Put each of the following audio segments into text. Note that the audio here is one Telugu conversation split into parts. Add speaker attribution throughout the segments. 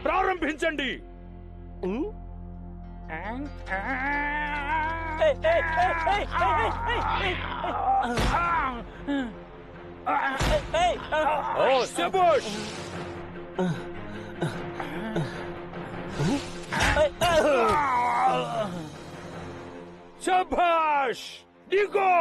Speaker 1: ప్రారంభించండి. శభాష్! శభాష్! దిగో!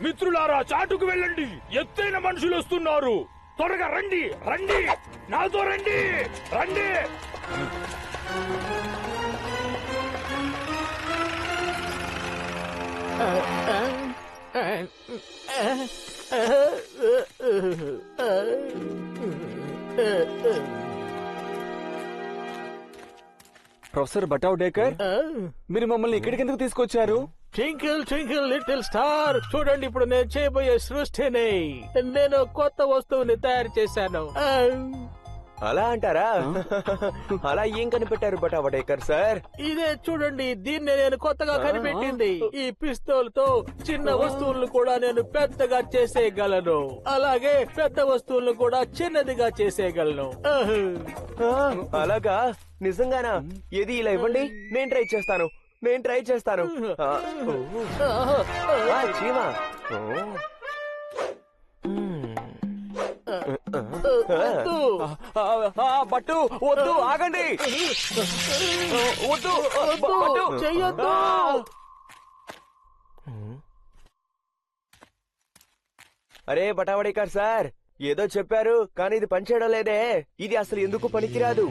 Speaker 1: మిత్రులారా, చాటుకు వెళ్ళండి. ఎత్తైన మనుషులు వస్తున్నారు. త్వరగా రండి, రండి, నాతో రండి, రండి.
Speaker 2: ప్రొఫెసర్ బటౌడేకర్, మీరు మమ్మల్ని ఇక్కడికి ఎందుకు తీసుకొచ్చారు?
Speaker 3: ట్వింకిల్ ట్వింకిల్ లిటిల్ స్టార్, చూడండి ఇప్పుడు నేను చేయబోయే సృష్టిని. నేను కొత్త వస్తువుని తయారు చేశాను.
Speaker 4: అలా అంటారా? అలా ఏం కనిపెట్టారు బటౌడేకర్ సార్?
Speaker 3: ఇదే చూడండి, దీన్ని నేను కొత్తగా కనిపెట్టింది. ఈ పిస్తోల్ తో చిన్న వస్తువులను కూడా నేను పెద్దగా చేసేయగలను, అలాగే పెద్ద వస్తువులను కూడా చిన్నదిగా చేసేయగలను.
Speaker 4: అలాగా? నిజంగానా? ఏది ఇలా ఇవ్వండి, నేను ట్రై చేస్తాను. చీమా,
Speaker 2: బట్టు వద్దు, ఆగండి, వద్దు,
Speaker 3: చెయ్యొద్దు.
Speaker 4: అరే బటౌడేకర్ సార్, ఏదో చెప్పారు కానీ ఇది పనిచేయడం లేదే. ఇది అసలు ఎందుకు పనికిరాదు.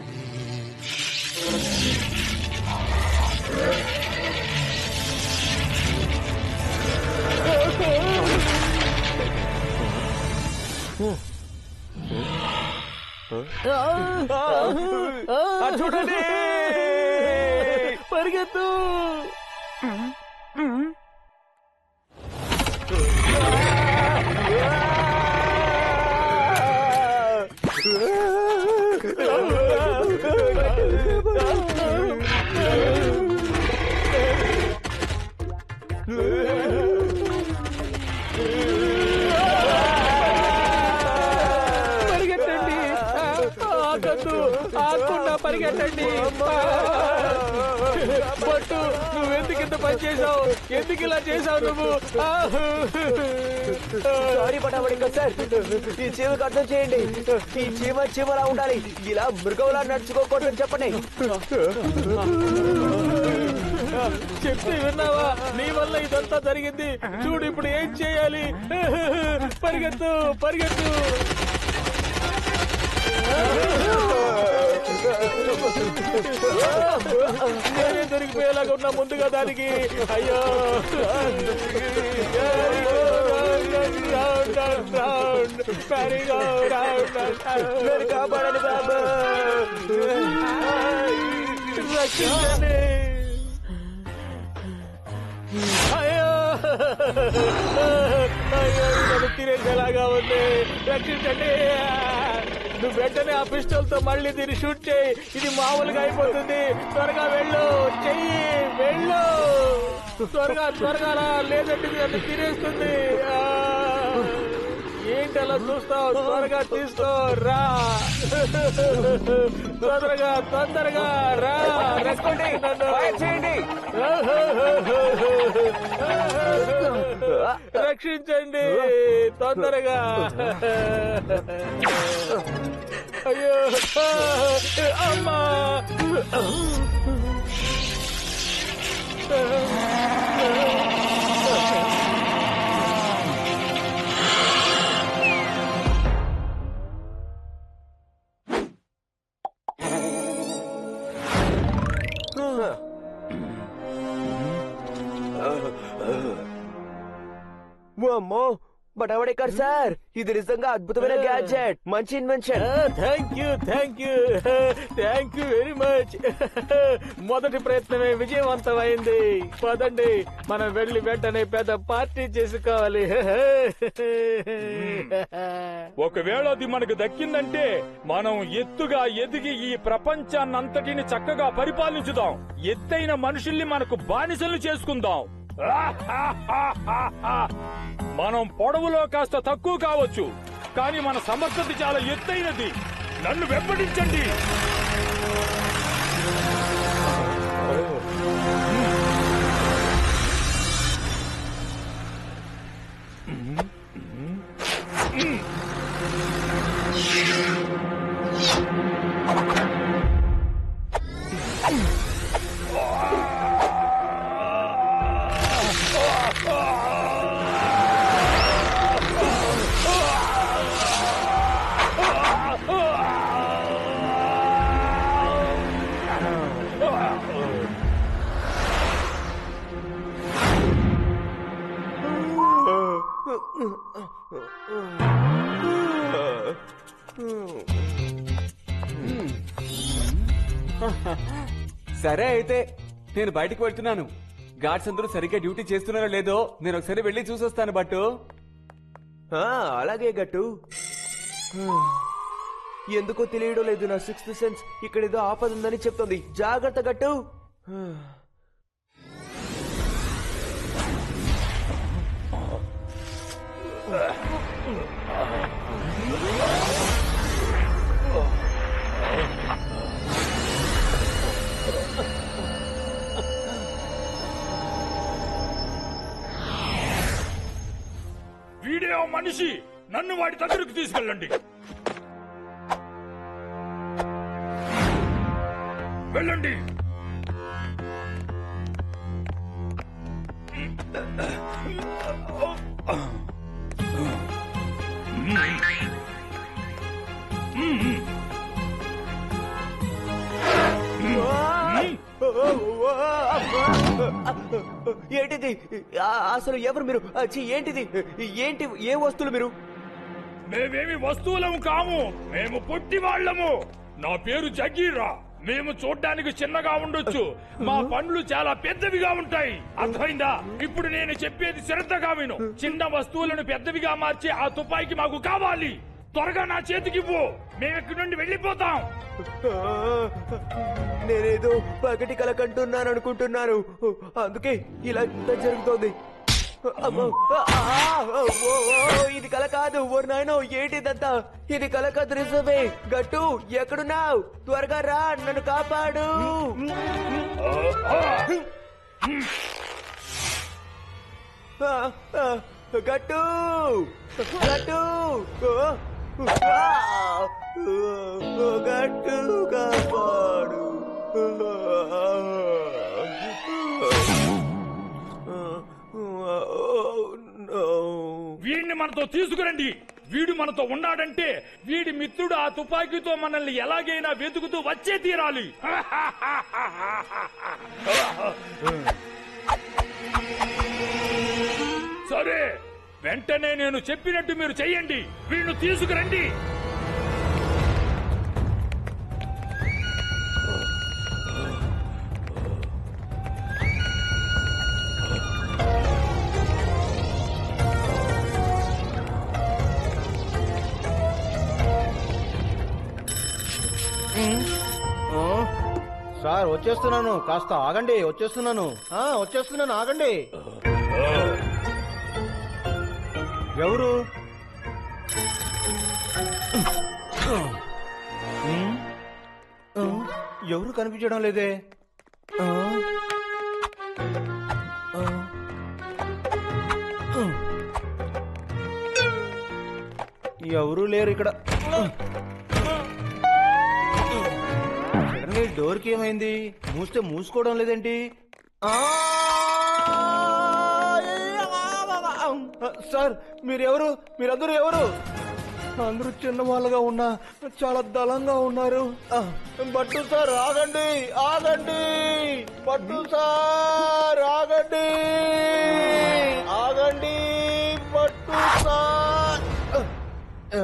Speaker 2: చూడండి,
Speaker 3: పరిగెత్తు. పరిగెట్టండి, ఆకుండా పరిగెట్టండి. బట్టు, నువ్వెందుకు ఇంత పని చేసావు? ఎందుకు ఇలా చేసావు నువ్వు?
Speaker 4: సారీ బటౌడేకర్ సార్, ఈ చీమకు అర్థం చేయండి. ఈ చీమలా ఉండాలి, ఇలా మృగంలా నడుచుకోకూడదని చెప్పండి.
Speaker 3: చెప్తే విన్నావా? నీ వల్ల ఇదంతా జరిగింది. చూడు ఇప్పుడు ఏం చేయాలి. పరిగెత్తు, పరిగెత్తు. నేనే దొరికిపోయేలాగా ఉన్నా ముందుగా దానికి. అయ్యో,
Speaker 4: కాపాడండి బాబా,
Speaker 3: రక్షించండి. అయ్యో, అయ్యో, నన్ను తినేసేలాగా ఉంది. రక్షించండి. నువ్వు వెంటనే ఆ పిస్టల్ తో మళ్ళీ దీన్ని షూట్ చేయి. ఇది మామూలుగా అయిపోతుంది. త్వరగా వెళ్ళు, చెయ్యి, వెళ్ళు. త్వరగా త్వరగా రా, లేదంటే నన్ను తినేస్తుంది. ఏంటి అలా చూస్తావు? త్వరగా తీసుకో, రా. తొందరగా రా. రక్షించండి తొందరగా. అయ్యో, అమ్మా.
Speaker 4: అమ్మో, బటవడేకర్ సార్, ఇది నిజంగా అద్భుతమైన గ్యాడ్జెట్, మంచి invention.
Speaker 3: Thank you very much. మొదటి ప్రయత్నమే విజయవంతమైంది. పదండి, మనం వెళ్ళి వెంటనే పెద్ద పార్టీ చేసుకోవాలి.
Speaker 1: ఒకవేళ అది మనకు దక్కిందంటే మనం ఎత్తుగా ఎదిగి ఈ ప్రపంచాన్నంతటిని చక్కగా పరిపాలించుదాం. ఎత్తైన మనుషుల్ని మనకు బానిసలు చేసుకుందాం. మనం పొడవులో కాస్త తక్కువ కావచ్చు, కానీ మన సమర్థత చాలా ఎత్తైనది. నన్ను వెంబడించండి.
Speaker 2: సరే అయితే నేను బయటకు వెళ్తున్నాను. గార్డ్స్ అందరూ సరిగ్గా డ్యూటీ చేస్తున్నారో లేదో నేను ఒకసారి వెళ్ళి చూసొస్తాను. బట్టు
Speaker 4: అలాగే గట్టు. ఎందుకో తెలియడం లేదు, నా సిక్స్త్ సెన్స్ ఇక్కడ ఏదో ఆపద ఉందని చెప్తుంది. జాగ్రత్త గట్టు.
Speaker 1: వీడియో మనిషి, నన్ను వాడి దగ్గరకు తీసుకెళ్ళండి. వెళ్ళండి.
Speaker 4: ఏంటిది? అసలు ఎవరు మీరు? ఏంటిది? ఏంటి? ఏ వస్తువులు మీరు?
Speaker 1: మేమేమి వస్తువులము కాము, మేము పొట్టి వాళ్ళము. నా పేరు జగీరా. మేము చూడ్డానికి చిన్నగా ఉండొచ్చు, మా పండ్లు చాలా పెద్దవిగా ఉంటాయి. అర్థమైందా? ఇప్పుడు నేను చెప్పేది శ్రద్ధగా విను. చిన్న వస్తువులను పెద్దవిగా మార్చే ఆ తుపాకీ మాకు కావాలి. త్వరగా నా చేతికివ్వు, మేము ఇక్కడి నుండి వెళ్ళిపోతాం.
Speaker 4: నేనేదో పగటి కల కంటున్నాను అనుకుంటున్నాను, అందుకే ఇలా జరుగుతోంది. ఇది కల కాదు. ఓ నాయనో, ఏంటిదంతా? ఇది కల కాదు, నిజమే. గట్టు, ఎక్కడున్నావు? త్వరగా రా, నన్ను కాపాడు. గట్టు, గట్టు, గట్టు, కాపాడు.
Speaker 1: వీడిని మనతో తీసుకురండి. వీడు మనతో ఉన్నాడంటే వీడి మిత్రుడు ఆ తుపాకీతో మనల్ని ఎలాగైనా వెతుకుతూ వచ్చే తీరాలి. సరే, వెంటనే నేను చెప్పినట్టు మీరు చెయ్యండి. వీడిని తీసుకురండి.
Speaker 3: సార్, వచ్చేస్తున్నాను. కాస్త ఆగండి, వచ్చేస్తున్నాను. ఆగండి. ఎవరు? ఎవరు కనిపించడం లేదే. ఎవరు లేరు ఇక్కడ. డోర్కి ఏమైంది? మూస్తే మూసుకోవడం లేదేంటి? సార్, మీరెవరు? మీరందరూ ఎవరు? అందరూ చిన్న వాళ్ళగా ఉన్నా చాలా దళంగా ఉన్నారు. బట్టు సార్, ఆగండి, ఆగండి. బట్టు సార్, ఆగండి, ఆగండి. బట్టు సార్. ఆ